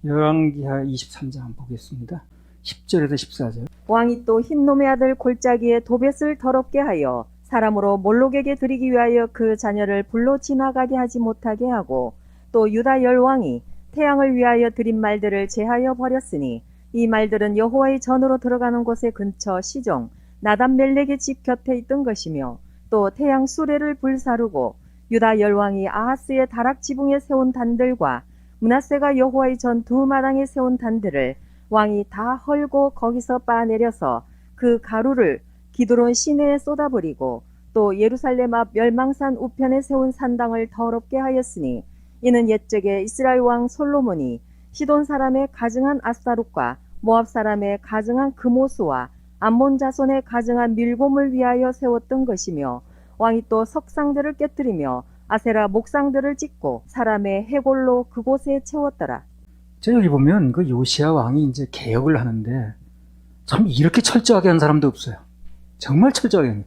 열왕기하 23장 한번 보겠습니다. 10절에서 14절. 왕이 또 흰놈의 아들 골짜기에 도벳을 더럽게 하여 사람으로 몰록에게 드리기 위하여 그 자녀를 불로 지나가게 하지 못하게 하고, 또 유다 열왕이 태양을 위하여 드린 말들을 제하여 버렸으니 이 말들은 여호와의 전으로 들어가는 곳의 근처 시종 나단멜렉의 집 곁에 있던 것이며, 또 태양 수레를 불사르고 유다 열왕이 아하스의 다락 지붕에 세운 단들과 므낫세가 여호와의 전 두 마당에 세운 단들을 왕이 다 헐고 거기서 빠내려서 그 가루를 기드론 시내에 쏟아버리고, 또 예루살렘 앞 멸망산 우편에 세운 산당을 더럽게 하였으니 이는 옛적에 이스라엘 왕 솔로몬이 시돈 사람의 가증한 아스타롯과 모압 사람의 가증한 그모스와 암몬 자손의 가증한 밀곰을 위하여 세웠던 것이며, 왕이 또 석상들을 깨뜨리며 아세라 목상들을 찍고 사람의 해골로 그곳에 채웠더라. 자, 여기 보면 그 요시야 왕이 이제 개혁을 하는데 참 이렇게 철저하게 한 사람도 없어요. 정말 철저하게 한.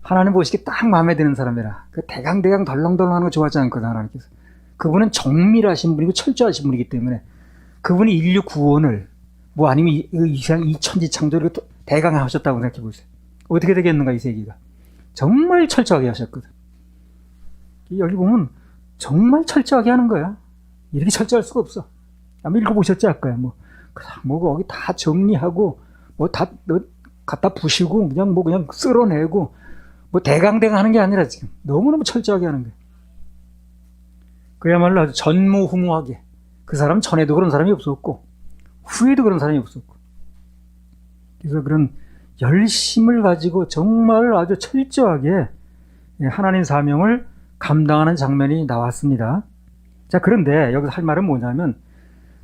하나님 보시기에 딱 마음에 드는 사람이라. 그 대강대강 덜렁덜렁 하는 거 좋아하지 않거든, 하나님께서. 그분은 정밀하신 분이고 철저하신 분이기 때문에 그분이 인류 구원을 뭐 아니면 이 천지창조를 대강하셨다고 생각해 보세요. 어떻게 되겠는가, 이 세계가. 정말 철저하게 하셨거든. 여기 보면 정말 철저하게 하는 거야. 이렇게 철저할 수가 없어. 아마 읽어보셨지, 아까. 뭐 거기 다 정리하고, 다 갖다 부시고, 그냥 쓸어내고, 대강대강 하는 게 아니라 지금 너무너무 철저하게 하는 거야. 그야말로 아주 전무후무하게. 그 사람 전에도 그런 사람이 없었고, 후에도 그런 사람이 없었고. 그래서 그런 열심을 가지고 정말 아주 철저하게 하나님 사명을 감당하는 장면이 나왔습니다. 자, 그런데 여기서 할 말은 뭐냐면,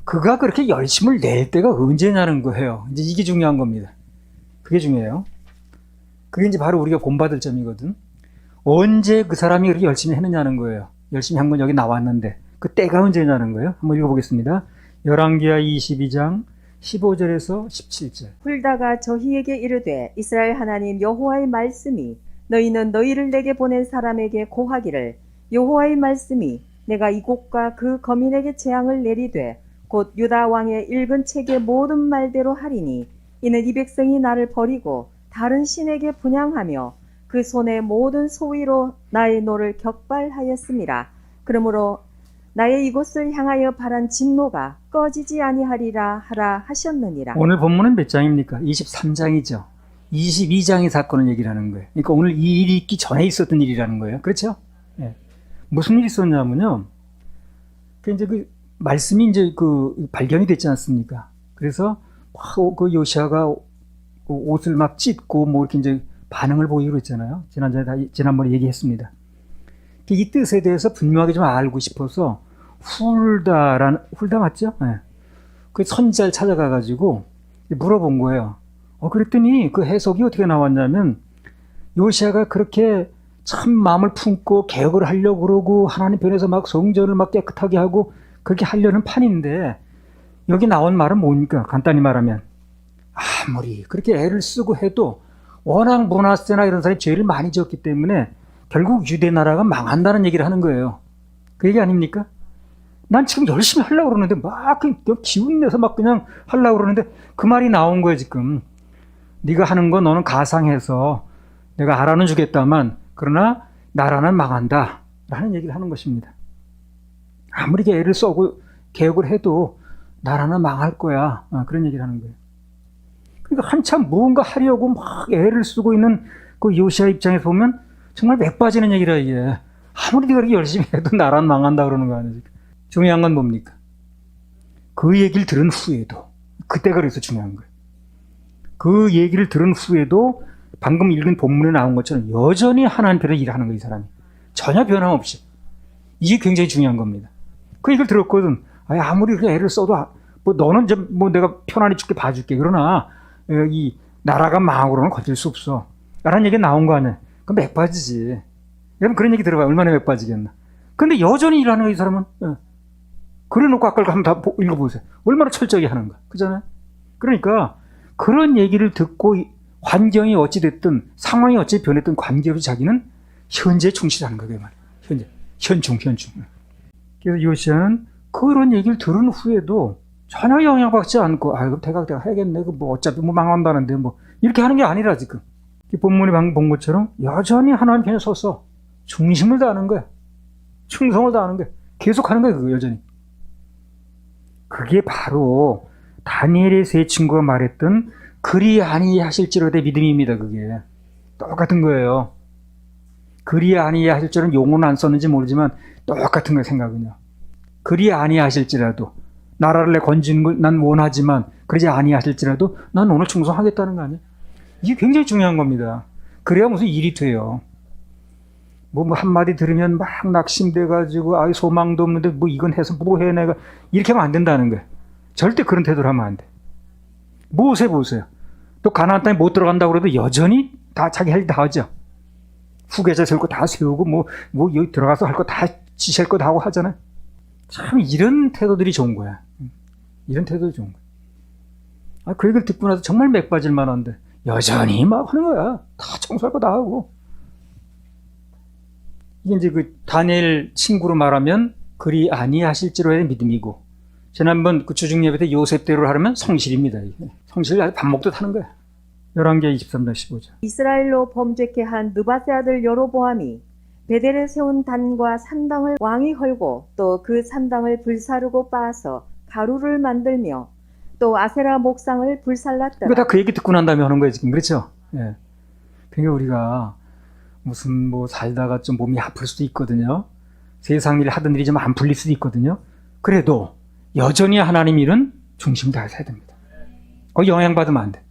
그가 그렇게 열심을 낼 때가 언제냐는 거예요. 이제 이게 중요한 겁니다. 그게 중요해요. 그게 이제 바로 우리가 본받을 점이거든. 언제 그 사람이 그렇게 열심히 했느냐는 거예요. 열심히 한 건 여기 나왔는데, 그 때가 언제냐는 거예요. 한번 읽어보겠습니다. 열왕기하 22장 15절에서 17절. 훌다가 저희에게 이르되 이스라엘 하나님 여호와의 말씀이 너희는 너희를 내게 보낸 사람에게 고하기를, 여호와의 말씀이 내가 이곳과 그 거민에게 재앙을 내리되 곧 유다 왕의 읽은 책의 모든 말대로 하리니, 이는 이 백성이 나를 버리고 다른 신에게 분향하며 그 손의 모든 소위로 나의 노를 격발하였습니다. 그러므로 나의 이곳을 향하여 발한 진노가 꺼지지 아니하리라 하라 하셨느니라. 오늘 본문은 몇 장입니까? 23장이죠. 22장의 사건을 얘기를 하는 거예요. 그러니까 오늘 이 일이 있기 전에 있었던 일이라는 거예요. 그렇죠? 예. 무슨 일이 있었냐면요. 이제 그 말씀이 이제 발견이 됐지 않습니까? 그래서 그 요시아가 옷을 막 찢고 이렇게 이제 반응을 보이고 있잖아요. 지난번에 얘기했습니다. 이 뜻에 대해서 분명하게 좀 알고 싶어서 훌다 맞죠? 네. 그 선지자를 찾아가가지고 물어본 거예요. 그랬더니 그 해석이 어떻게 나왔냐면, 요시아가 그렇게 참 마음을 품고 개혁을 하려고 그러고 하나님 편에서 막 성전을 막 깨끗하게 하고 그렇게 하려는 판인데, 여기 나온 말은 뭡니까? 간단히 말하면 아무리 그렇게 애를 쓰고 해도 워낙 므낫세나 이런 사람이 죄를 많이 지었기 때문에 결국 유대 나라가 망한다는 얘기를 하는 거예요. 그 얘기 아닙니까? 난 지금 열심히 하려고 그러는데 막 기운 내서 막 그냥 하려고 그러는데 그 말이 나온 거예요, 지금. 네가 하는 거 너는 가상해서 내가 알아는 주겠다만 그러나 나라는 망한다 라는 얘기를 하는 것입니다. 아무리 애를 써고 개혁을 해도 나라는 망할 거야. 그런 얘기를 하는 거예요. 그러니까 한참 무언가 하려고 막 애를 쓰고 있는 그 요시아 입장에서 보면 정말 맥 빠지는 얘기라, 이게. 아무리 네가 그렇게 열심히 해도 나라는 망한다 그러는 거 아니에요. 중요한 건 뭡니까? 그 얘기를 들은 후에도, 그때가 그래서 중요한 거예요. 그 얘기를 들은 후에도 방금 읽은 본문에 나온 것처럼 여전히 하나님 편에 일하는 거예요, 이 사람이. 전혀 변함없이. 이게 굉장히 중요한 겁니다. 그 얘기를 들었거든. 아무리 그렇게 애를 써도 너는 내가 편안히 죽게 봐줄게. 그러나 이 나라가 망하고는 건질 수 없어 라는 얘기가 나온 거 아니에요. 그럼 맥 빠지지. 여러분 그런 얘기 들어봐요. 얼마나 맥 빠지겠나. 근데 여전히 일하는 거예요, 이 사람은. 그래 놓고 아까 한번 다 읽어보세요. 얼마나 철저하게 하는가. 그잖아요. 그러니까 그런 얘기를 듣고 환경이 어찌됐든 상황이 어찌 변했든 관계없이 자기는 현재에 충실하는 거예요. 현재. 현중. 그래서 요시아는 그런 얘기를 들은 후에도 전혀 영향받지 않고, 그럼 대각 내가 해야겠네. 어차피 망한다는데 이렇게 하는 게 아니라 지금. 이 본문에 방금 본 것처럼 여전히 하나님 편에 서서 중심을 다하는 거야. 충성을 다하는 거야. 계속 하는 거야, 그거 여전히. 그게 바로 다니엘의 세 친구가 말했던 그리 아니하실지로되 믿음입니다, 그게. 똑같은 거예요. 그리 아니하실 줄은 용어는 안 썼는지 모르지만 똑같은 거예요, 생각은요. 그리 아니하실지라도 나라를 내 건지는 걸 난 원하지만 그러지 아니하실지라도 난 오늘 충성하겠다는 거 아니에요? 이게 굉장히 중요한 겁니다. 그래야 무슨 일이 돼요. 뭐 한마디 들으면 막 낙심돼가지고 소망도 없는데 이건 해서 뭐 해 내가 이렇게 하면 안 된다는 거예요. 절대 그런 태도를 하면 안 돼. 보세요. 또 가나안 땅에 못 들어간다고 그래도 여전히 다 자기 할 일 다 하죠. 후계자 세울 거 다 세우고 여기 들어가서 할 거 다 지시할 거 다 하고 하잖아요. 참 이런 태도들이 좋은 거야. 이런 태도들이 좋은 거야. 그 얘기를 듣고 나서 정말 맥 빠질 만한데 여전히 막 하는 거야. 다 청소할 거 다 하고. 이게 이제 그 다니엘 친구로 말하면 그리 아니하실지로의 믿음이고, 지난번 그 주중 예배 때 요셉대로 하려면 성실입니다. 이게. 성실을 아주 밥 먹듯 하는 거야. 11개 23장 15절. 이스라엘로 범죄케 한 느밧의 아들 여로보암이 베델에 세운 단과 산당을 왕이 헐고 또 그 산당을 불사르고 빻아서 가루를 만들며 또 아세라 목상을 불살랐더라. 이거 다 그 얘기 듣고 난 다음에 하는 거예요, 지금. 그렇죠? 예. 그러니까 우리가 무슨 살다가 좀 몸이 아플 수도 있거든요. 세상 일 하던 일이 좀 안 풀릴 수도 있거든요. 그래도 여전히 하나님 일은 중심 다해서 해야 됩니다. 거기 영향받으면 안 돼.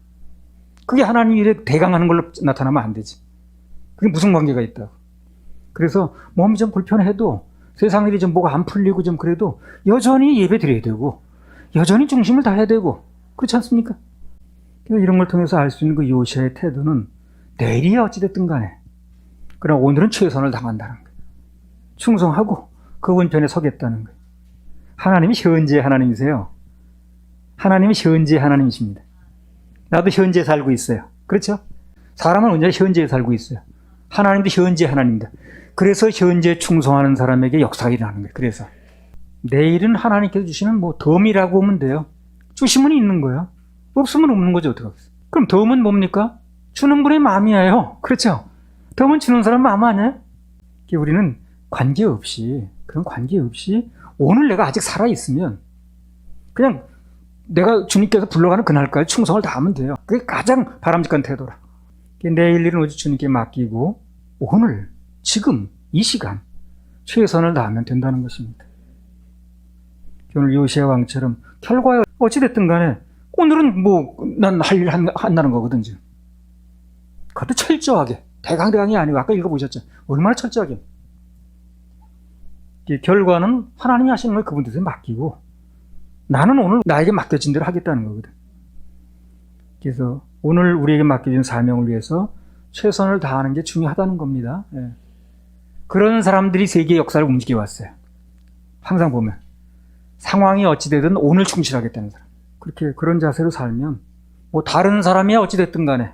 그게 하나님 일에 대강하는 걸로 나타나면 안 되지. 그게 무슨 관계가 있다고. 그래서 몸이 좀 불편해도 세상 일이 좀 뭐가 안 풀리고 좀 그래도 여전히 예배 드려야 되고 여전히 중심을 다해야 되고 그렇지 않습니까? 이런 걸 통해서 알 수 있는 그 요시아의 태도는 내일이 어찌됐든 간에 그러나 오늘은 최선을 다한다는 거예요. 충성하고 그분 편에 서겠다는 거예요. 하나님이 현재의 하나님이세요. 하나님이 현재의 하나님이십니다. 나도 현재에 살고 있어요. 그렇죠? 사람은 언제나 현재에 살고 있어요. 하나님도 현재 하나님입니다. 그래서 현재에 충성하는 사람에게 역사가 일어나는 거예요. 그래서 내일은 하나님께서 주시는 덤이라고 보면 돼요. 주시면 있는 거예요. 없으면 없는 거죠. 어떻게 하겠어요? 그럼 덤은 뭡니까? 주는 분의 마음이에요. 그렇죠? 덤은 주는 사람 마음 아니에요? 우리는 그런 관계없이 오늘 내가 아직 살아있으면 그냥 내가 주님께서 불러가는 그날까지 충성을 다하면 돼요. 그게 가장 바람직한 태도라. 내일 일은 오직 주님께 맡기고 오늘, 지금, 이 시간 최선을 다하면 된다는 것입니다. 오늘 요시아 왕처럼 결과에 어찌됐든 간에 오늘은 난 할 일 한다는 거거든 지금. 그것도 철저하게, 대강대강이 아니고 아까 읽어보셨죠? 얼마나 철저하게. 결과는 하나님이 하시는 걸 그분들한테 맡기고 나는 오늘 나에게 맡겨진 대로 하겠다는 거거든. 그래서 오늘 우리에게 맡겨진 사명을 위해서 최선을 다하는 게 중요하다는 겁니다. 예. 그런 사람들이 세계의 역사를 움직여 왔어요. 항상 보면 상황이 어찌되든 오늘 충실하겠다는 사람. 그런 자세로 살면 다른 사람이 어찌됐든 간에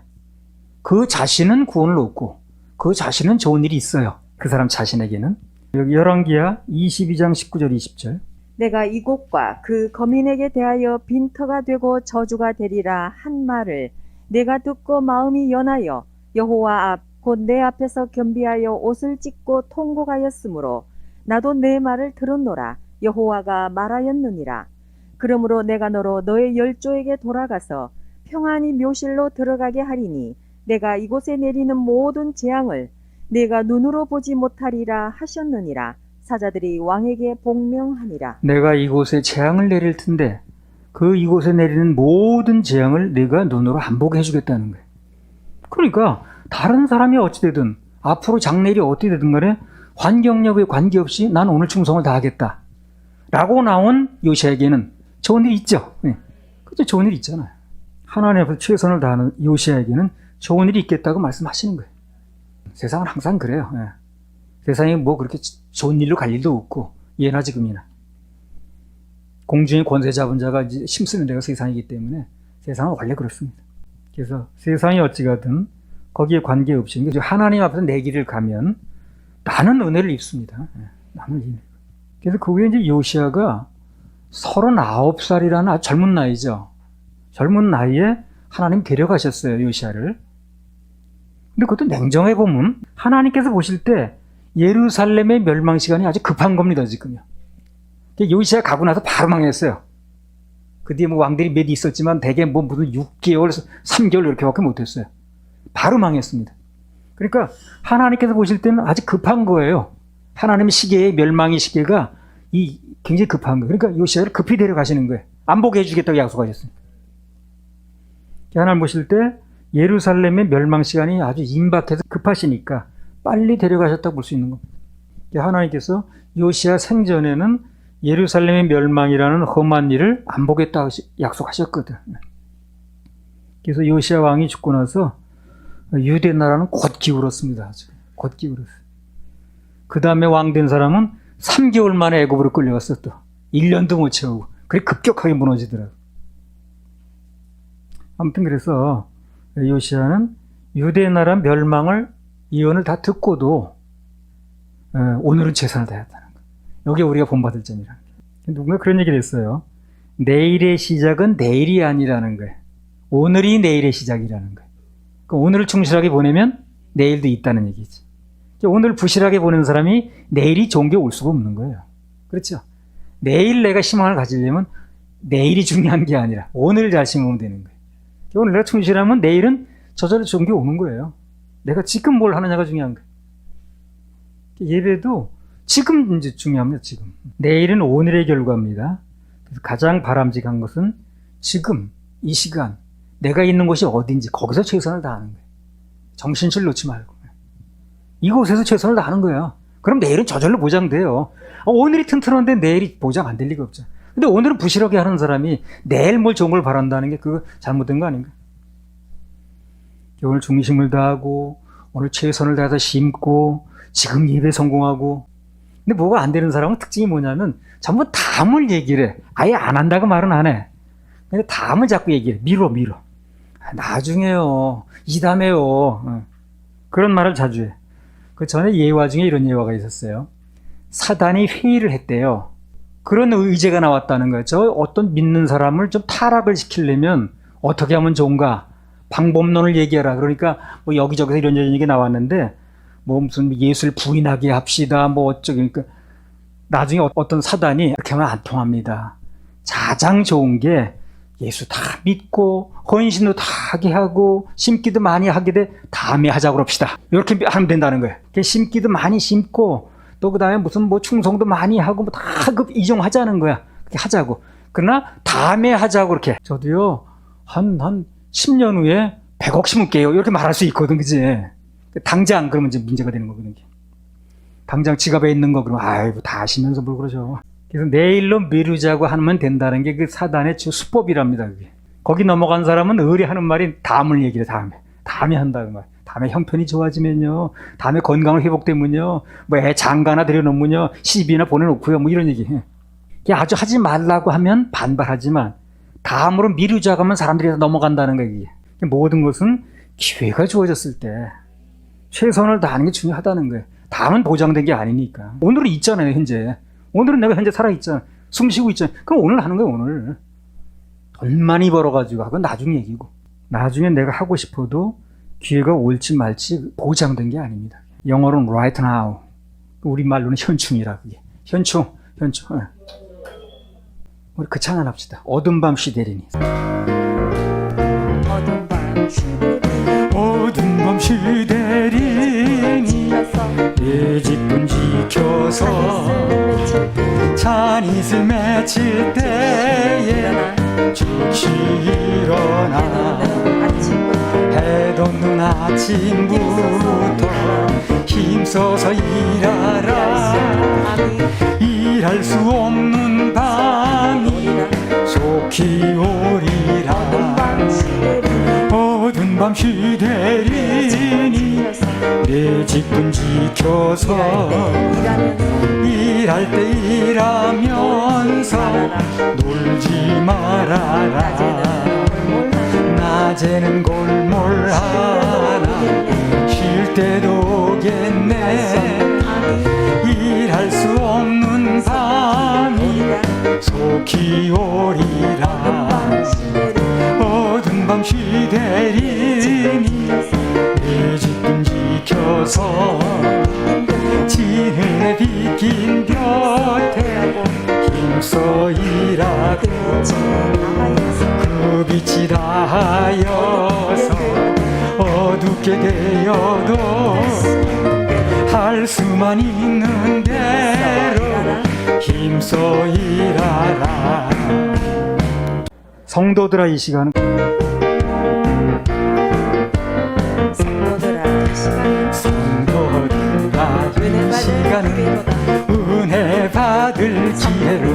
그 자신은 구원을 얻고 그 자신은 좋은 일이 있어요. 그 사람 자신에게는. 여기 열왕기하 22장 19절 20절. 내가 이곳과 그 거민에게 대하여 빈터가 되고 저주가 되리라 한 말을 내가 듣고 마음이 연하여 여호와 앞 곧 내 앞에서 겸비하여 옷을 찢고 통곡하였으므로 나도 내 말을 들었노라. 여호와가 말하였느니라. 그러므로 내가 너로 너의 열조에게 돌아가서 평안히 묘실로 들어가게 하리니 내가 이곳에 내리는 모든 재앙을 내가 눈으로 보지 못하리라 하셨느니라. 사자들이 왕에게 복명하니라. 내가 이곳에 재앙을 내릴 텐데 이곳에 내리는 모든 재앙을 내가 눈으로 안 보게 해주겠다는 거예요. 그러니까 다른 사람이 어찌되든 앞으로 장래일이 어찌되든 간에 환경력에 관계없이 난 오늘 충성을 다하겠다 라고 나온 요시아에게는 좋은 일이 있죠. 네. 그죠? 좋은 일이 있잖아요. 하나님 앞에서 최선을 다하는 요시아에게는 좋은 일이 있겠다고 말씀하시는 거예요. 세상은 항상 그래요. 네. 세상에 그렇게 좋은 일로 갈 일도 없고 예나 지금이나 공중의 권세 잡은 자가 이제 힘쓰는 데가 세상이기 때문에 세상은 원래 그렇습니다. 그래서 세상이 어찌가든 거기에 관계없이 하나님 앞에서 내 길을 가면 나는 은혜를 입습니다. 나는 은혜. 그래서 그 후에 이제 요시아가 39살이라는 아주 젊은 나이죠. 젊은 나이에 하나님 데려가셨어요, 요시야를. 근데 그것도 냉정해 보면 하나님께서 보실 때 예루살렘의 멸망 시간이 아주 급한 겁니다, 지금요. 요시야 가고 나서 바로 망했어요. 그 뒤에 뭐 왕들이 몇 있었지만 대개 뭐 무슨 6개월, 3개월 이렇게밖에 못했어요. 바로 망했습니다. 그러니까 하나님께서 보실 때는 아주 급한 거예요. 하나님의 시계의 멸망의 시계가 굉장히 급한 거예요. 그러니까 요시야를 급히 데려가시는 거예요. 안 보게 해주겠다고 약속하셨으니까. 하나님 보실 때 예루살렘의 멸망 시간이 아주 임박해서 급하시니까 빨리 데려가셨다고 볼 수 있는 겁니다. 하나님께서 요시야 생전에는 예루살렘의 멸망이라는 험한 일을 안 보겠다고 약속하셨거든. 그래서 요시야 왕이 죽고 나서 유대 나라는 곧 기울었습니다. 아주 곧 기울었어요. 그 다음에 왕 된 사람은 3개월 만에 애굽으로 끌려갔어. 또 1년도 못 채우고. 그래 급격하게 무너지더라고요. 아무튼 그래서 요시야는 유대 나라 멸망을 예언을 다 듣고도 오늘은 최선을 다했다는 거예요. 여기에 우리가 본받을 점이라는 거예요. 누군가 그런 얘기를 했어요. 내일의 시작은 내일이 아니라는 거예요. 오늘이 내일의 시작이라는 거예요. 그러니까 오늘을 충실하게 보내면 내일도 있다는 얘기지. 오늘 부실하게 보낸 사람이 내일이 좋은 게 올 수가 없는 거예요. 그렇죠? 내일 내가 희망을 가지려면 내일이 중요한 게 아니라 오늘 잘 심으면 되는 거예요. 오늘 내가 충실하면 내일은 저절로 좋은 게 오는 거예요. 내가 지금 뭘 하느냐가 중요한 거예요. 예배도 지금 이제 중요합니다. 지금. 내일은 오늘의 결과입니다. 그래서 가장 바람직한 것은 지금 이 시간 내가 있는 곳이 어딘지 거기서 최선을 다하는 거예요. 정신줄 놓지 말고. 이곳에서 최선을 다하는 거야. 그럼 내일은 저절로 보장돼요. 오늘이 튼튼한데 내일이 보장 안 될 리가 없죠. 근데 오늘은 부실하게 하는 사람이 내일 뭘 좋은 걸 바란다는 게 그거 잘못된 거 아닌가? 오늘 중심을 다하고 오늘 최선을 다해서 심고 지금 예배 성공하고. 근데 뭐가 안 되는 사람은 특징이 뭐냐면 전부 다음을 얘기를 해. 아예 안 한다고 말은 안 해. 근데 다음을 자꾸 얘기해. 미뤄. 나중에요. 이 다음에요. 그런 말을 자주 해. 그 전에 예화 중에 이런 예화가 있었어요. 사단이 회의를 했대요. 그런 의제가 나왔다는 거예요. 저 어떤 믿는 사람을 좀 타락을 시키려면 어떻게 하면 좋은가? 방법론을 얘기하라. 그러니까 뭐 여기저기서 이런 얘기가 나왔는데 뭐 무슨 예수를 부인하게 합시다. 뭐 어쩌고. 그러니까 나중에 어떤 사단이 이렇게 하면 안 통합니다. 가장 좋은 게 예수 다 믿고 헌신도 다 하게 하고 심기도 많이 하게 돼 다음에 하자고 그럽시다. 이렇게 하면 된다는 거예요. 심기도 많이 심고 또 그다음에 무슨 뭐 충성도 많이 하고 뭐 다 이종하자는 거야. 그렇게 하자고. 그러나 다음에 하자고 그렇게. 저도요 한 10년 후에 100억 심을게요. 이렇게 말할 수 있거든, 그지? 당장 그러면 이제 문제가 되는 거거든요. 당장 지갑에 있는 거 그러면 아이고 다 아시면서 뭘 그러죠. 그래서 내일로 미루자고 하면 된다는 게 그 사단의 주 수법이랍니다. 그게. 거기 넘어간 사람은 의뢰하는 말이 다음을 얘기해. 다음에 한다고 말. 다음에 형편이 좋아지면요. 다음에 건강을 회복되면요. 뭐 애 장가나 들여놓으면요. 시집이나 보내놓고요. 뭐 이런 얘기. 아주 하지 말라고 하면 반발하지만 다음으로 미루자고 하면 사람들이 넘어간다는 거예요. 모든 것은 기회가 주어졌을 때 최선을 다하는 게 중요하다는 거예요. 다음은 보장된 게 아니니까. 오늘은 있잖아요, 현재. 오늘은 내가 현재 살아있잖아. 숨 쉬고 있잖아. 그럼 오늘 하는 거야, 오늘. 돈 많이 벌어가지고 하고 나중 얘기고. 나중에 내가 하고 싶어도 기회가 올지 말지 보장된 게 아닙니다. 영어로는 right now. 우리말로는 현충이라 그게. 현충. 우리 그 찬양 합시다. 어둠 밤 시대리니. 어둠 밤 시대리니 내 집은 지켜서 찬이슬 맺힐 때에 즉시 일어나 해 돋는 아침부터 힘써서 일하라. 일할 수 없는 밤이 속히 오리라. 어두운 밤 시대리니 내 집은 지켜서 일할 때 일하면서 놀지 말아라. 낮에는 골몰하나 쉴 때도 오겠네. 일할 수 없는 밤이 속히 기오리라 어두운 밤 시대리니 내 집금 지켜서 진해 비낀 곁에 힘써 일하고 그 빛이 닿아여서 어둡게 되어도 할 수만 있는 대로 힘써 일하라. 성도들아 이 시간은 이 시간은 은혜 받을 기회로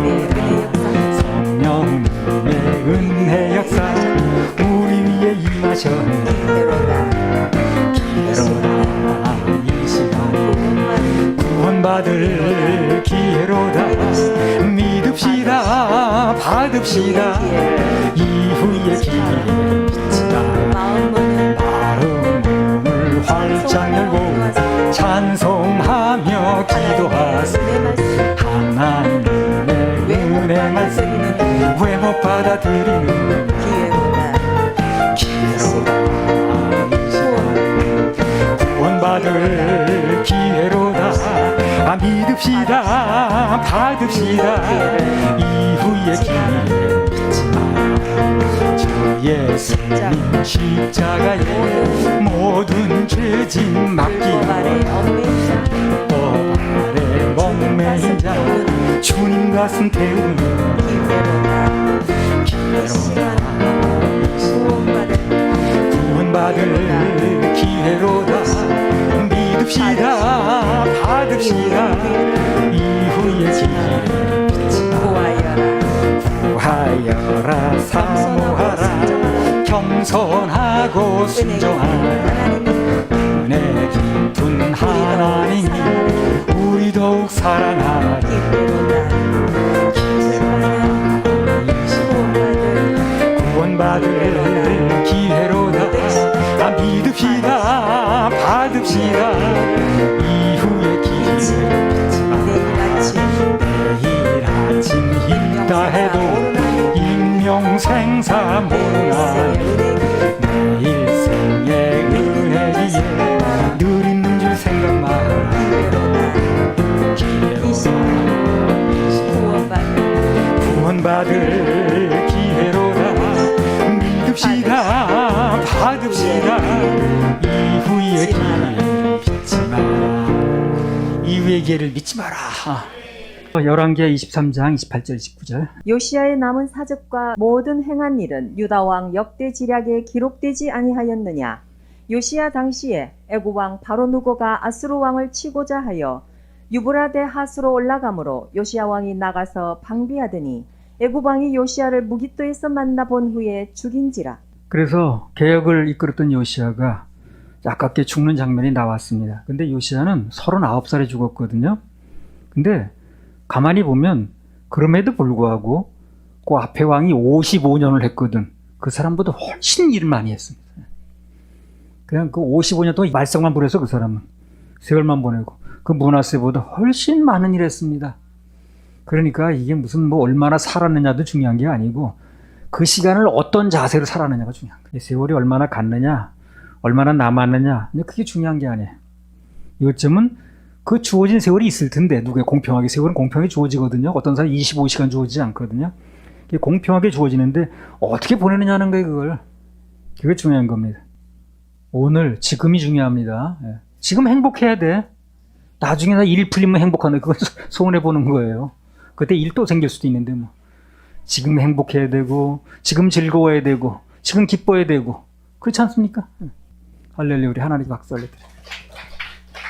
성령님의 은혜 역사 우리 위에 임하셨네. 기회로다 이 시간 구원받을 기회로다. 믿읍시다 받읍시다 이후의 기회 잊지다. 마음을 활짝 열고 찬송하며 기도하세요. 하나님의 은혜 말씀 왜 못 받아들이는 기회로다 이 시간 구원받을 기회로다. 믿읍시다 받읍시다 이후의 기회 잊지마. 주 예수님 십자가에 모든 죄짐 맡기고 아래 멍매인 자 주님 가슴 태우는 기회로다. 구원받을 기회로다. 믿읍시다 받읍시다 이후의 기회 구하여라 사모하라 겸손하고 순종하라. 은혜 깊은 하나님이 우리 더욱 사랑하리. 구원받을 기회로다. 믿읍시다 받읍시다 이후의 기회 잊지마. 내일 아침 있다 해도 임명생사 못나니 내 일생의 은혜기에 늘 있는 줄 생각만 구원받을 기회로다. 믿읍시다 받읍시다 이후의 기회를 믿지 마라. 이후의 기회를 믿지 마라. 열왕기하 23장 28절 19절. 요시야의 남은 사적과 모든 행한 일은 유다 왕 역대 지략에 기록되지 아니하였느냐. 요시야 당시에 애굽 왕 바로 누고가 아수르 왕을 치고자 하여 유브라데 하수로 올라가므로 요시야 왕이 나가서 방비하더니 애굽 왕이 요시야를 무깃도에서 만나본 후에 죽인지라. 그래서 개혁을 이끌었던 요시야가 아깝게 죽는 장면이 나왔습니다. 근데 요시야는 39살에 죽었거든요. 근데 가만히 보면 그럼에도 불구하고 그 앞에 왕이 55년을 했거든. 그 사람보다 훨씬 일을 많이 했습니다. 그냥 그 55년 동안 말썽만 부려서 그 사람은 세월만 보내고 그 므낫세보다 훨씬 많은 일을 했습니다. 그러니까 이게 무슨 뭐 얼마나 살았느냐도 중요한 게 아니고 그 시간을 어떤 자세로 살았느냐가 중요한 거예요. 세월이 얼마나 갔느냐, 얼마나 남았느냐, 그게 중요한 게 아니에요. 이것쯤은 그 주어진 세월이 있을 텐데, 누구의 공평하게, 세월은 공평하게 주어지거든요. 어떤 사람 25시간 주어지지 않거든요. 그게 공평하게 주어지는데 어떻게 보내느냐는 거예요, 그걸. 그게 중요한 겁니다. 오늘, 지금이 중요합니다. 지금 행복해야 돼. 나중에 나 일 풀리면 행복한데 그건 소원해보는 거예요. 그때 일 또 생길 수도 있는데 뭐. 지금 행복해야 되고, 지금 즐거워야 되고, 지금 기뻐야 되고, 그렇지 않습니까? 할렐루야, 우리 하나님 박수 올려드려요.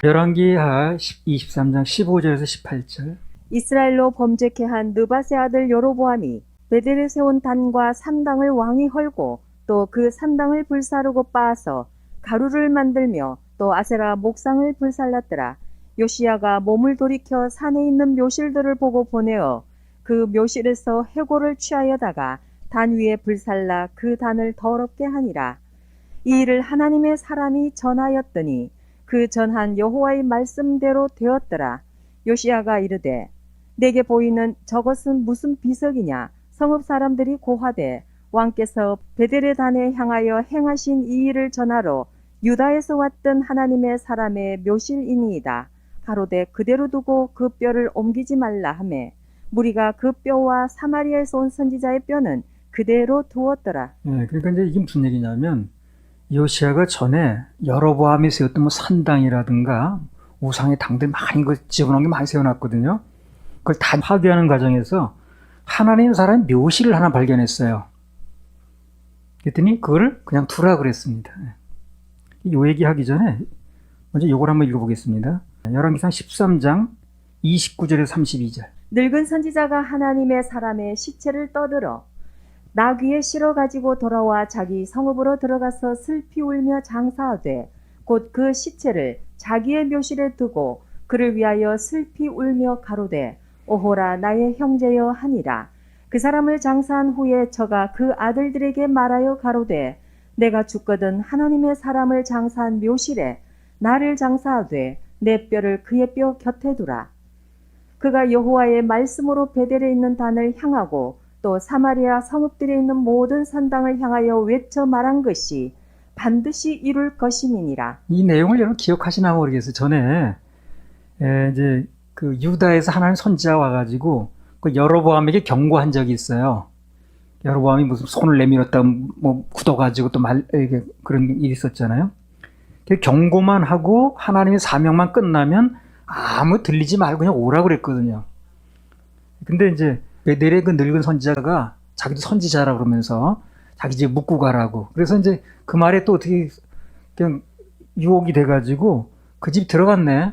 열왕기하 23장 15절에서 18절. 이스라엘로 범죄케 한 느밧의 아들 여로보암이 베델에 세운 단과 산당을 왕이 헐고 또 그 산당을 불사르고 빻아서 가루를 만들며 또 아세라 목상을 불살랐더라. 요시야가 몸을 돌이켜 산에 있는 묘실들을 보고 보내어 그 묘실에서 해골을 취하여다가 단 위에 불살라 그 단을 더럽게 하니라. 이 일을 하나님의 사람이 전하였더니 그 전한 여호와의 말씀대로 되었더라. 요시야가 이르되 내게 보이는 저것은 무슨 비석이냐? 성읍 사람들이 고하되 왕께서 베델레단에 향하여 행하신 이 일을 전하러 유다에서 왔던 하나님의 사람의 묘실이니이다. 가로되 그대로 두고 그 뼈를 옮기지 말라 하매 무리가 그 뼈와 사마리아에서 온 선지자의 뼈는 그대로 두었더라. 예, 그러니까 이제 이게 무슨 얘기냐면 요시아가 전에 여로보암이 세웠던 뭐 산당이라든가 우상의 당들 많이 집어넣은 게 많이 세워놨거든요. 그걸 다 파괴하는 과정에서 하나님 사람의 묘실을 하나 발견했어요. 그랬더니 그거를 그냥 두라 그랬습니다. 요 얘기하기 전에 먼저 요걸 한번 읽어보겠습니다. 열왕기상 13장 29절에서 32절. 늙은 선지자가 하나님의 사람의 시체를 떠들어 나귀에 실어 가지고 돌아와 자기 성읍으로 들어가서 슬피 울며 장사하되 곧 그 시체를 자기의 묘실에 두고 그를 위하여 슬피 울며 가로되 오호라 나의 형제여 하니라. 그 사람을 장사한 후에 저가 그 아들들에게 말하여 가로되 내가 죽거든 하나님의 사람을 장사한 묘실에 나를 장사하되 내 뼈를 그의 뼈 곁에 두라. 그가 여호와의 말씀으로 베델에 있는 단을 향하고 또 사마리아 성읍들에 있는 모든 산당을 향하여 외쳐 말한 것이 반드시 이룰 것임이니라. 이 내용을 여러분 기억하시나 모르겠어요. 전에 이제 그 유다에서 하나님 선지자 와가지고 그 여로보암에게 경고한 적이 있어요. 여로보암이 무슨 손을 내밀었다 뭐 굳어가지고 또 그런 일이 있었잖아요. 경고만 하고 하나님의 사명만 끝나면 아무 들리지 말고 그냥 오라고 그랬거든요. 근데 이제 베델의 그 늙은 선지자가 자기도 선지자라 그러면서 자기 집 묵고 가라고. 그래서 이제 그 말에 또 어떻게 그냥 유혹이 돼가지고 그 집 들어갔네.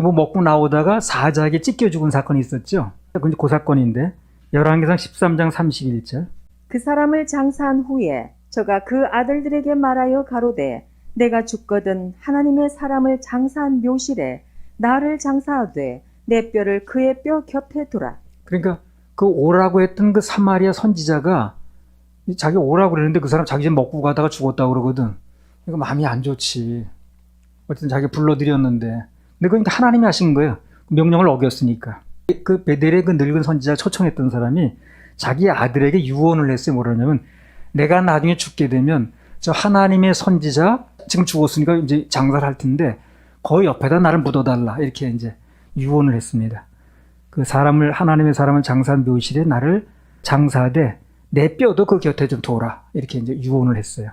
뭐 먹고 나오다가 사자에게 찢겨 죽은 사건이 있었죠. 그 사건인데 열왕기상 13장 31절. 그 사람을 장사한 후에 저가 그 아들들에게 말하여 가로되 내가 죽거든 하나님의 사람을 장사한 묘실에 나를 장사하되 내 뼈를 그의 뼈 곁에 두라. 그러니까 그 오라고 했던 그 사마리아 선지자가 자기 오라고 그랬는데 그 사람 자기 집 먹고 가다가 죽었다고 그러거든. 그러니까 마음이 안 좋지. 어쨌든 자기가 불러들였는데. 근데 그러니까 하나님이 하신 거예요. 명령을 어겼으니까. 그 베델의 그 늙은 선지자 초청했던 사람이 자기 아들에게 유언을 했어요. 뭐라냐면 내가 나중에 죽게 되면 저 하나님의 선지자 지금 죽었으니까 이제 장사를 할 텐데 거기 옆에다 나를 묻어달라. 이렇게 이제 유언을 했습니다. 그 사람을 하나님의 사람을 장사한 묘실에 나를 장사하되 내 뼈도 그 곁에 좀 둬라. 이렇게 이제 유언을 했어요.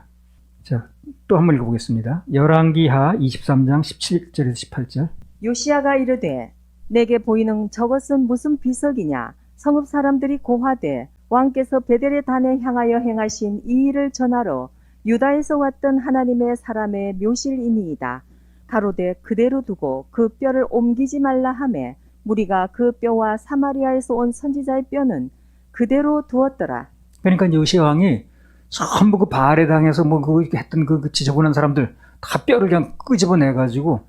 자, 또 한번 읽어보겠습니다. 열왕기하 23장 17절에서 18절. 요시아가 이르되 내게 보이는 저것은 무슨 비석이냐? 성읍 사람들이 고하되 왕께서 베델의 단에 향하여 행하신 이 일을 전하러 유다에서 왔던 하나님의 사람의 묘실이니이다. 가로되 그대로 두고 그 뼈를 옮기지 말라 하매 무리가 그 뼈와 사마리아에서 온 선지자의 뼈는 그대로 두었더라. 그러니까 요시아 왕이 전부 그 바알에 당해서 뭐 그 했던 그 지저분한 사람들 다 뼈를 그냥 끄집어내 가지고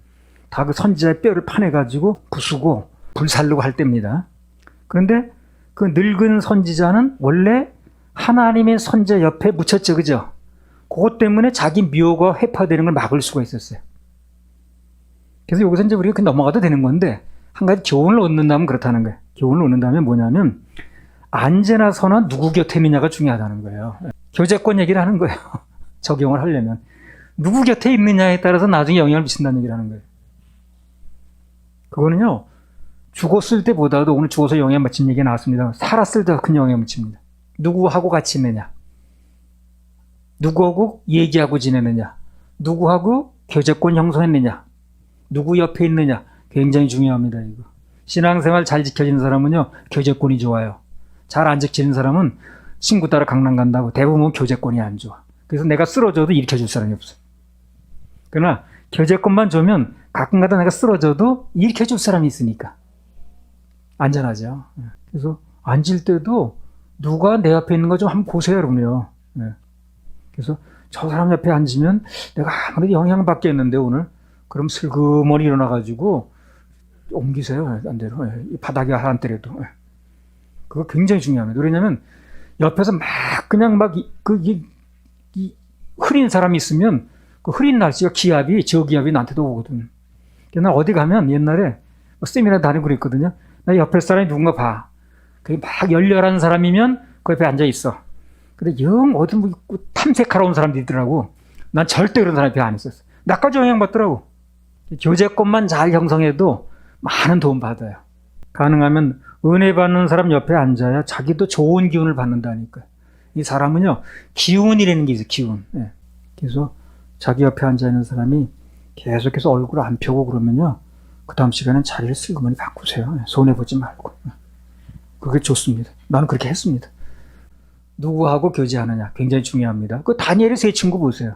다 그 선지자의 뼈를 파내 가지고 부수고 불살르고 할 때입니다. 그런데 그 늙은 선지자는 원래 하나님의 선지자 옆에 묻혔죠, 그죠? 그것 때문에 자기 묘가 회파되는 걸 막을 수가 있었어요. 그래서 여기서 이제 우리가 넘어가도 되는 건데 한 가지 교훈을 얻는다면 그렇다는 거예요. 교훈을 얻는다면 뭐냐면 언제나 서나 누구 곁에 있느냐가 중요하다는 거예요. 교제권 얘기를 하는 거예요. 적용을 하려면. 누구 곁에 있느냐에 따라서 나중에 영향을 미친다는 얘기를 하는 거예요. 그거는요, 죽었을 때보다도 오늘 죽어서 영향을 미친 얘기가 나왔습니다. 살았을 때 큰 영향을 미칩니다. 누구하고 같이 있느냐? 누구하고 얘기하고 지내느냐? 누구하고 교제권 형성했느냐? 누구 옆에 있느냐? 굉장히 중요합니다, 이거. 신앙생활 잘 지켜지는 사람은요, 교제권이 좋아요. 잘 안 지키는 사람은 친구 따라 강남 간다고 대부분 교제권이 안 좋아. 그래서 내가 쓰러져도 일으켜줄 사람이 없어. 그러나 교제권만 주면 가끔가다 내가 쓰러져도 일으켜줄 사람이 있으니까 안전하죠. 그래서 앉을 때도 누가 내 옆에 있는 거 좀 한번 보세요, 여러분요. 그래서 저 사람 옆에 앉으면 내가 아무래도 영향을 받겠는데 오늘 그럼 슬그머니 일어나가지고 옮기세요, 안 돼요. 바닥에 안 때려도. 그거 굉장히 중요합니다. 왜냐면 옆에서 막 그냥 막 흐린 사람이 있으면 그 흐린 날씨가 기압이 저기압이 나한테도 오거든. 나 어디 가면 옛날에 세미나 다니고 그랬거든요. 나 옆에 사람이 누군가 봐. 그게 막 열렬한 사람이면 그 옆에 앉아 있어. 근데 영 어디 뭐 탐색하러 온 사람들이 있더라고. 난 절대 그런 사람 옆에 안 있었어. 나까지 영향받더라고. 교제권만 잘 형성해도 많은 도움 받아요. 가능하면 은혜 받는 사람 옆에 앉아야 자기도 좋은 기운을 받는다니까요. 이 사람은요, 기운이라는 게 있어요, 기운. 예. 그래서 자기 옆에 앉아있는 사람이 계속해서 얼굴을 안 펴고 그러면요, 그 다음 시간엔 자리를 슬그머니 바꾸세요. 예. 손해보지 말고. 예. 그게 좋습니다. 나는 그렇게 했습니다. 누구하고 교제하느냐 굉장히 중요합니다. 그 다니엘의 세 친구 보세요.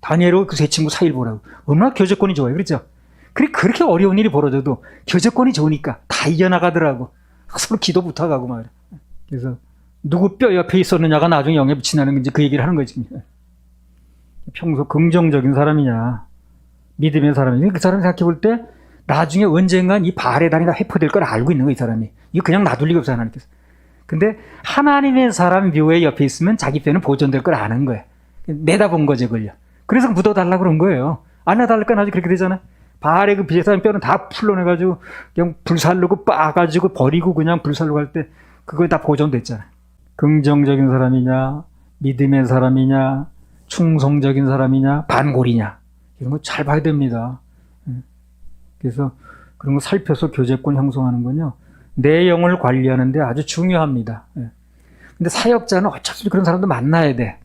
다니엘하고 그 세 친구 사이를 보라고. 얼마나 교제권이 좋아요. 그렇죠? 그렇게 어려운 일이 벌어져도 교제권이 좋으니까 다 이겨나가더라고. 서로 기도 붙어가고 말이야. 그래서 누구 뼈 옆에 있었느냐가 나중에 영에 미친다는 건지 그 얘기를 하는 거지. 평소 긍정적인 사람이냐, 믿음의 사람이냐, 그 사람 생각해 볼 때 나중에 언젠간 이 바알의 단이 회포될 걸 알고 있는 거야, 이 사람이. 이거 그냥 놔둘 리가 없어, 하나님께서. 근데 하나님의 사람 묘에 옆에 있으면 자기 뼈는 보존될 걸 아는 거야. 내다본 거지, 그걸요. 그래서 묻어달라고 그런 거예요. 안 해달라니까 나중에 그렇게 되잖아. 바알의 그 비슷한 뼈는 다 풀러내가지고 그냥 불살르고 빠가지고 버리고 그냥 불살로 갈 때 그거 다 보존됐잖아. 긍정적인 사람이냐, 믿음의 사람이냐, 충성적인 사람이냐, 반골이냐, 이런 거 잘 봐야 됩니다. 그래서 그런 거 살펴서 교제권 형성하는 건요, 내 영을 관리하는데 아주 중요합니다. 근데 사역자는 어쩔 수 없이 그런 사람도 만나야 돼.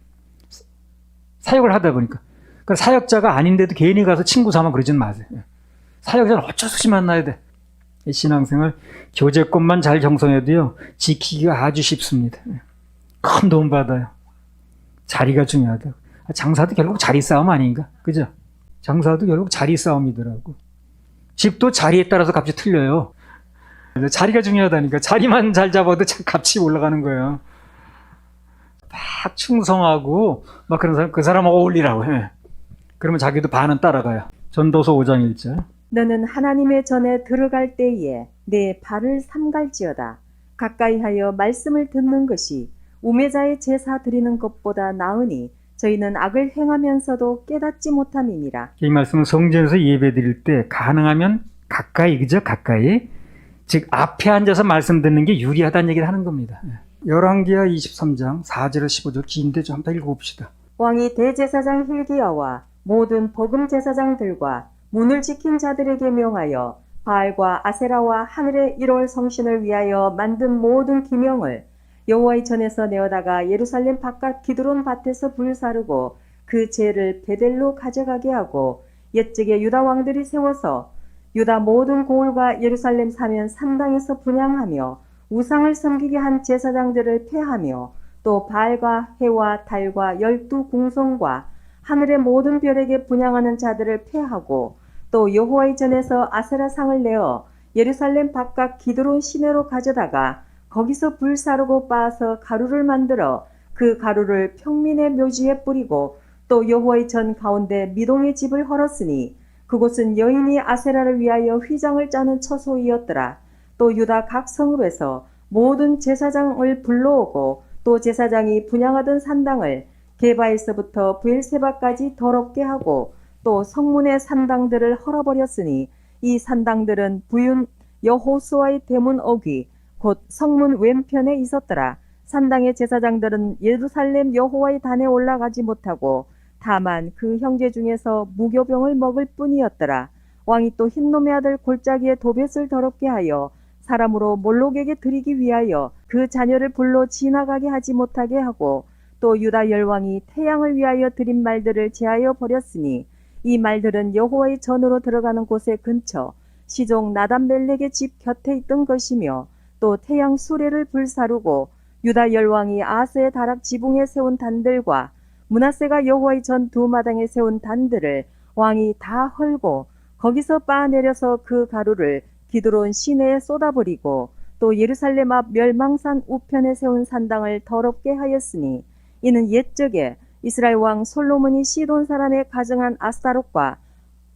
사역을 하다 보니까. 그러니까 사역자가 아닌데도 괜히 가서 친구 삼아 그러지는 마세요. 사역자는 어쩔 수 없이 만나야 돼. 신앙생활 교제권만 잘 형성해도요, 지키기가 아주 쉽습니다. 큰 도움 받아요. 자리가 중요하다. 장사도 결국 자리 싸움 아닌가? 그죠? 장사도 결국 자리 싸움이더라고. 집도 자리에 따라서 값이 틀려요. 자리가 중요하다니까. 자리만 잘 잡아도 값이 올라가는 거예요. 막 충성하고 막 그런 사람, 그 사람하고 어울리라고 해. 그러면 자기도 반은 따라가요. 전도서 5장 1절. 너는 하나님의 전에 들어갈 때에 내 발을 삼갈지어다. 가까이 하여 말씀을 듣는 것이 우매자의 제사 드리는 것보다 나으니 저희는 악을 행하면서도 깨닫지 못함이니라. 이 말씀은 성전에서 예배 드릴 때 가능하면 가까이, 그죠? 가까이. 즉 앞에 앉아서 말씀 듣는 게 유리하다는 얘기를 하는 겁니다. 열왕기하 23장 4절에서 15절 긴데 좀 한번 읽어봅시다. 왕이 대제사장 hil기야와 모든 복음 제사장들과 문을 지킨 자들에게 명하여 바알과 아세라와 하늘의 1월 성신을 위하여 만든 모든 기명을 여호와의 전에서 내어다가 예루살렘 바깥 기드론 밭에서 불사르고 그 죄를 베델로 가져가게 하고 옛적에 유다 왕들이 세워서 유다 모든 고을과 예루살렘 사면 산당에서 분향하며 우상을 섬기게 한 제사장들을 폐하며 또 바알과 해와 달과 12궁성과 하늘의 모든 별에게 분향하는 자들을 폐하고 또 여호와의 전에서 아세라상을 내어 예루살렘 바깥 기드론 시내로 가져다가 거기서 불사르고 빻아서 가루를 만들어 그 가루를 평민의 묘지에 뿌리고 또 여호와의 전 가운데 미동의 집을 헐었으니 그곳은 여인이 아세라를 위하여 휘장을 짜는 처소이었더라. 또 유다 각 성읍에서 모든 제사장을 불러오고 또 제사장이 분향하던 산당을 게바에서부터 브엘세바까지 더럽게 하고 또 성문의 산당들을 헐어버렸으니 이 산당들은 부윤 여호수아의 대문 어귀 곧 성문 왼편에 있었더라. 산당의 제사장들은 예루살렘 여호와의 단에 올라가지 못하고 다만 그 형제 중에서 무교병을 먹을 뿐이었더라. 왕이 또 흰놈의 아들 골짜기에 도벳을 더럽게 하여 사람으로 몰록에게 드리기 위하여 그 자녀를 불러 지나가게 하지 못하게 하고 또 유다 열왕이 태양을 위하여 드린 말들을 제하여 버렸으니 이 말들은 여호와의 전으로 들어가는 곳의 근처 시종 나단멜렉의 집 곁에 있던 것이며 또 태양 수레를 불사르고 유다 열왕이 아스의 다락 지붕에 세운 단들과 므낫세가 여호와의 전 두 마당에 세운 단들을 왕이 다 헐고 거기서 빻아내려서 그 가루를 기드론 시내에 쏟아버리고 또 예루살렘 앞 멸망산 우편에 세운 산당을 더럽게 하였으니 이는 옛적에 이스라엘 왕 솔로몬이 시돈 사람의 가증한 아스타롯과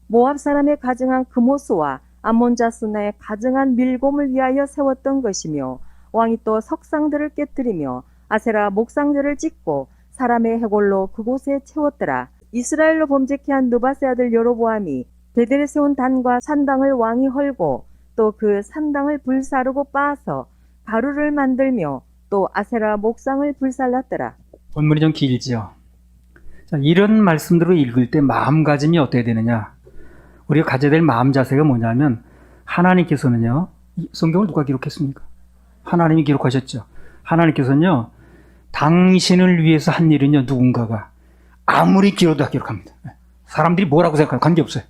모압 사람의 가증한 그모스와 암몬 자손의 가증한 밀곰을 위하여 세웠던 것이며 왕이 또 석상들을 깨뜨리며 아세라 목상들을 찍고 사람의 해골로 그곳에 채웠더라. 이스라엘로 범죄케 한 느바세 아들 여로보암이 베델에 세운 단과 산당을 왕이 헐고 또 그 산당을 불사르고 빻아서 가루를 만들며 또 아세라 목상을 불살랐더라. 본문이 좀 길지요. 자, 이런 말씀들을 읽을 때 마음가짐이 어떻게 되느냐? 우리가 가져야 될 마음 자세가 뭐냐면 하나님께서는요. 이 성경을 누가 기록했습니까? 하나님이 기록하셨죠. 하나님께서는요. 당신을 위해서 한 일은요. 누군가가 아무리 길어도 다 기록합니다. 사람들이 뭐라고 생각하면 관계없어요.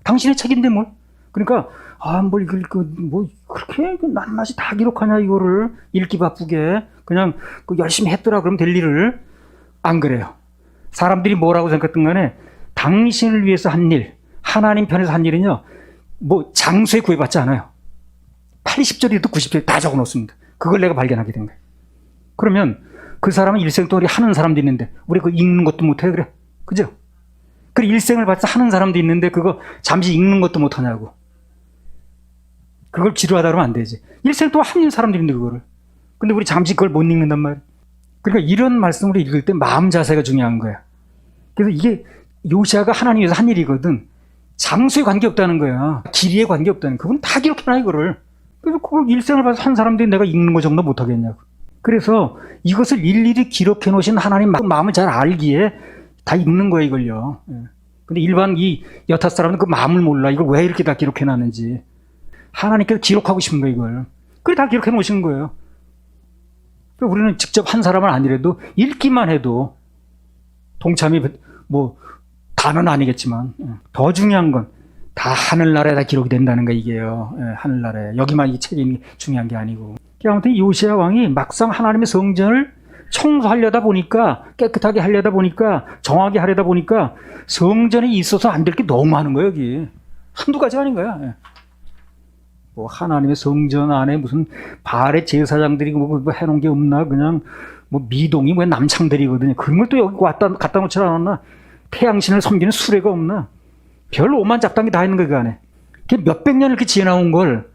당신의 책인데 뭘. 그러니까 뭘 뭐 그렇게 낱낱이 다 기록하냐 이거를 읽기 바쁘게 그냥 열심히 했더라 그러면 될 일을 안 그래요. 사람들이 뭐라고 생각했든 간에 당신을 위해서 한 일, 하나님 편에서 한 일은요. 뭐 장소에 구애받지 않아요. 80절이든 90절이 다 적어놓습니다. 그걸 내가 발견하게 된 거예요. 그러면 그 사람은 일생 동안 하는 사람도 있는데 우리 그거 읽는 것도 못해 그래. 그죠? 그래 일생을 바쳐 하는 사람도 있는데 그거 잠시 읽는 것도 못하냐고. 그걸 지루하다 그러면 안 되지. 일생 동안 하는 사람도 있는데 그거를. 근데 우리 잠시 그걸 못 읽는단 말이야. 그러니까 이런 말씀을 읽을 때 마음 자세가 중요한 거야. 그래서 이게 요시아가 하나님 위해서 한 일이거든. 장소에 관계없다는 거야. 길이에 관계없다는 거야. 그건 다 기록해놔 이거를. 그래서 그걸 일생을 봐서 한 사람들이 내가 읽는 거 정도 못하겠냐고. 그래서 이것을 일일이 기록해 놓으신 하나님 마음을 잘 알기에 다 읽는 거예요 이걸요. 근데 일반 이 여타 사람은 그 마음을 몰라. 이걸 왜 이렇게 다 기록해 놨는지. 하나님께서 기록하고 싶은 거예요 이걸. 그래 다 기록해 놓으신 거예요. 우리는 직접 한 사람은 아니라도 읽기만 해도 동참이 뭐 다는 아니겠지만 더 중요한 건 다 하늘나라에 다 기록이 된다는 거 이게요. 하늘나라에. 여기만 이 책임이 중요한 게 아니고. 아무튼 요시야 왕이 막상 하나님의 성전을 청소하려다 보니까 깨끗하게 하려다 보니까 정확하게 하려다 보니까 성전에 있어서 안 될 게 너무 많은 거예요 여기. 한두 가지 아닌 거야. 뭐 하나님의 성전 안에 무슨 바알의 제사장들이 뭐 해놓은 게 없나 그냥 뭐 미동이 뭐 남창들이거든요. 그런 걸 또 여기 갖다 놓지 않았나. 태양신을 섬기는 수레가 없나. 별 오만 잡담이 다 있는 거야 그 안에. 몇백 년을 이렇게 지어나온 걸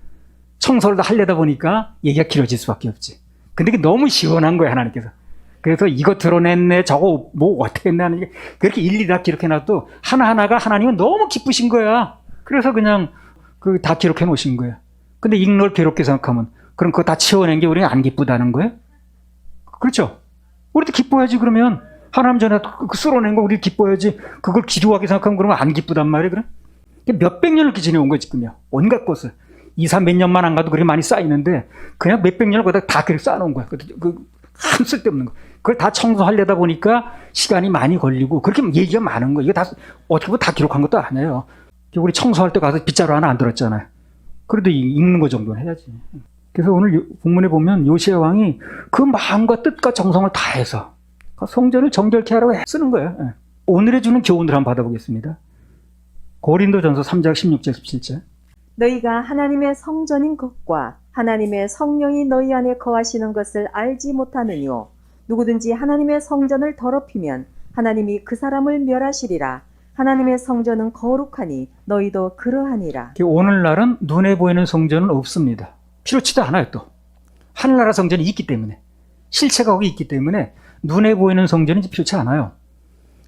청소를 다 하려다 보니까 얘기가 길어질 수밖에 없지. 근데 그게 너무 시원한 거야 하나님께서. 그래서 이거 드러냈네 저거 뭐 어떻게 했네 하는 게 그렇게 일일이 다 기록해놔도 하나하나가 하나님은 너무 기쁘신 거야. 그래서 그냥 그 다 기록해 놓으신 거야. 근데 읽는 괴롭게 생각하면 그럼 그거 다 치워낸 게 우리는 안 기쁘다는 거예요? 그렇죠? 우리도 기뻐야지 그러면 하나님 전에 그 쓸어낸 거 우리 기뻐야지. 그걸 기도하게 생각하면 그러면 안 기쁘단 말이에요 그래? 몇백 년을 이렇게 지내온 거야 지금요. 온갖 것을 2, 3 몇 년만 안 가도 그렇게 많이 쌓이는데 그냥 몇백 년을 거기다 다 그렇게 쌓아놓은 거야. 한 쓸데없는 거. 그걸 다 청소하려다 보니까 시간이 많이 걸리고 그렇게 얘기가 많은 거예요. 이거 다 어떻게 보면 다 기록한 것도 아니에요. 우리 청소할 때 가서 빗자루 하나 안 들었잖아요. 그래도 읽는 거 정도는 해야지. 그래서 오늘 본문에 보면 요시야 왕이 그 마음과 뜻과 정성을 다해서 성전을 정결케 하라고 쓰는 거예요. 오늘의 주는 교훈을 한번 받아보겠습니다. 고린도전서 3장 16절 17절. 너희가 하나님의 성전인 것과 하나님의 성령이 너희 안에 거하시는 것을 알지 못하느뇨. 누구든지 하나님의 성전을 더럽히면 하나님이 그 사람을 멸하시리라. 하나님의 성전은 거룩하니 너희도 그러하니라. 오늘날은 눈에 보이는 성전은 없습니다. 필요치도 않아요 또. 하늘나라 성전이 있기 때문에. 실체가 거기 있기 때문에 눈에 보이는 성전은 필요치 않아요.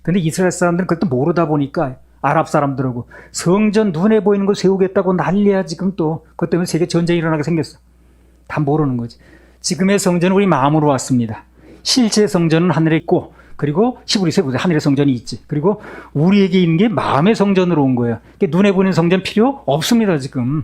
근데 이스라엘 사람들은 그걸 또 모르다 보니까 아랍 사람들하고 성전 눈에 보이는 거 세우겠다고 난리야 지금 또. 그것 때문에 세계 전쟁이 일어나게 생겼어. 다 모르는 거지. 지금의 성전은 우리 마음으로 왔습니다. 실제 성전은 하늘에 있고 그리고 히브리서에 보세요. 하늘의 성전이 있지. 그리고 우리에게 있는 게 마음의 성전으로 온 거예요. 눈에 보이는 성전 필요 없습니다 지금.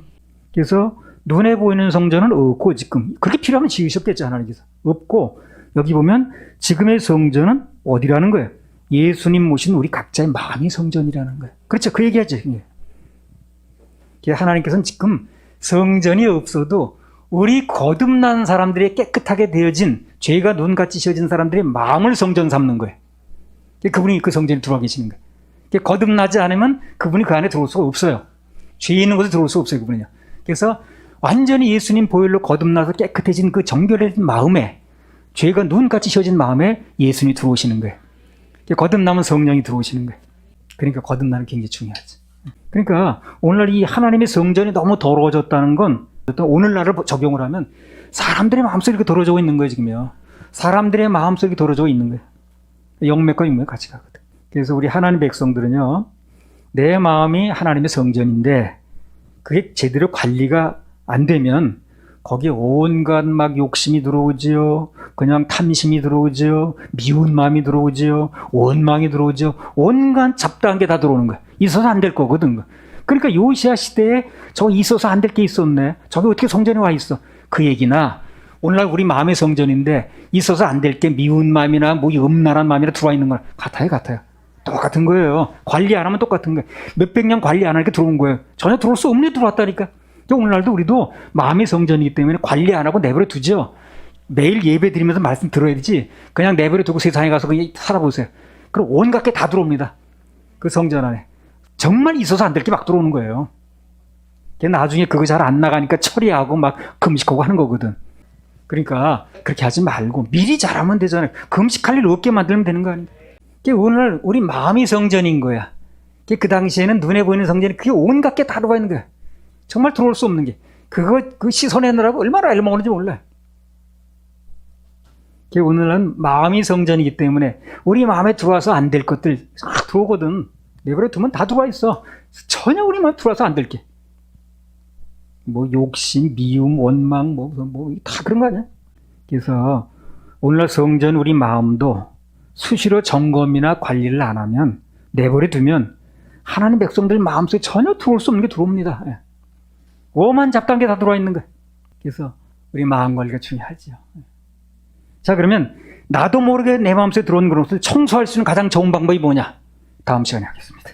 그래서 눈에 보이는 성전은 없고 지금 그렇게 필요하면 지으셨겠죠 하나님께서. 없고 여기 보면 지금의 성전은 어디라는 거예요? 예수님 모신 우리 각자의 마음이 성전이라는 거예요. 그렇죠. 그 얘기하죠. 하나님께서는 지금 성전이 없어도 우리 거듭난 사람들의 깨끗하게 되어진 죄가 눈같이 씌어진 사람들의 마음을 성전 삼는 거예요. 그분이 그 성전에 들어와 계시는 거예요. 거듭나지 않으면 그분이 그 안에 들어올 수가 없어요. 죄 있는 곳에 들어올 수 없어요. 그분은요. 그래서 완전히 예수님 보혈로 거듭나서 깨끗해진 그 정결해진 마음에 죄가 눈같이 씌어진 마음에 예수님이 들어오시는 거예요. 거듭나면 성령이 들어오시는 거예요. 그러니까 거듭나는 게 굉장히 중요하지. 그러니까 오늘날 이 하나님의 성전이 너무 더러워졌다는 건 오늘날을 적용을 하면 사람들의 마음속에 이렇게 더러워져 있는 거예요 지금요. 사람들의 마음속에 더러워져 있는 거예요. 영맥과 육맥 같이 가거든. 그래서 우리 하나님 백성들은요. 내 마음이 하나님의 성전인데 그게 제대로 관리가 안 되면 거기에 온갖 막 욕심이 들어오지요. 그냥 탐심이 들어오지요. 미운 마음이 들어오지요. 원망이 들어오지요. 온갖 잡다한 게 다 들어오는 거야. 있어서 안 될 거거든. 그러니까 요시야 시대에 저거 있어서 안 될 게 있었네. 저게 어떻게 성전에 와 있어. 그 얘기나 오늘날 우리 마음의 성전인데 있어서 안 될 게 미운 마음이나 뭐 음란한 마음이나 들어와 있는 거 같아요. 똑같은 거예요. 관리 안 하면 똑같은 거예요. 몇백 년 관리 안 하니까 들어온 거예요. 전혀 들어올 수 없는 게 들어왔다니까. 오늘날도 우리도 마음의 성전이기 때문에 관리 안 하고 내버려 두죠. 매일 예배 드리면서 말씀 들어야 되지. 그냥 내버려 두고 세상에 가서 그냥 살아보세요. 그럼 온갖 게 다 들어옵니다. 그 성전 안에. 정말 있어서 안 될 게 막 들어오는 거예요. 나중에 그거 잘 안 나가니까 처리하고 막 금식하고 하는 거거든. 그러니까 그렇게 하지 말고 미리 잘하면 되잖아요. 금식할 일 없게 만들면 되는 거 아니에요. 오늘 우리 마음이 성전인 거야. 그 당시에는 눈에 보이는 성전이 그게 온갖 게 다 들어와 있는 거야. 정말 들어올 수 없는 게. 그 씻어내느라고 얼마나 애를 먹는지 몰라요. 오늘은 마음이 성전이기 때문에 우리 마음에 들어와서 안 될 것들 싹 들어오거든. 내버려 두면 다 들어와 있어. 전혀 우리 마음에 들어와서 안 될 게. 뭐 욕심, 미움, 원망, 다 그런 거 아니야? 그래서 오늘날 성전 우리 마음도 수시로 점검이나 관리를 안 하면 내버려 두면 하나님 백성들 마음속에 전혀 들어올 수 없는 게 들어옵니다. 예. 오만 잡다한 게 다 들어와 있는 거예요. 그래서 우리 마음 관리가 중요하죠. 자, 그러면 나도 모르게 내 마음속에 들어오는 것을 청소할 수 있는 가장 좋은 방법이 뭐냐? 다음 시간에 하겠습니다.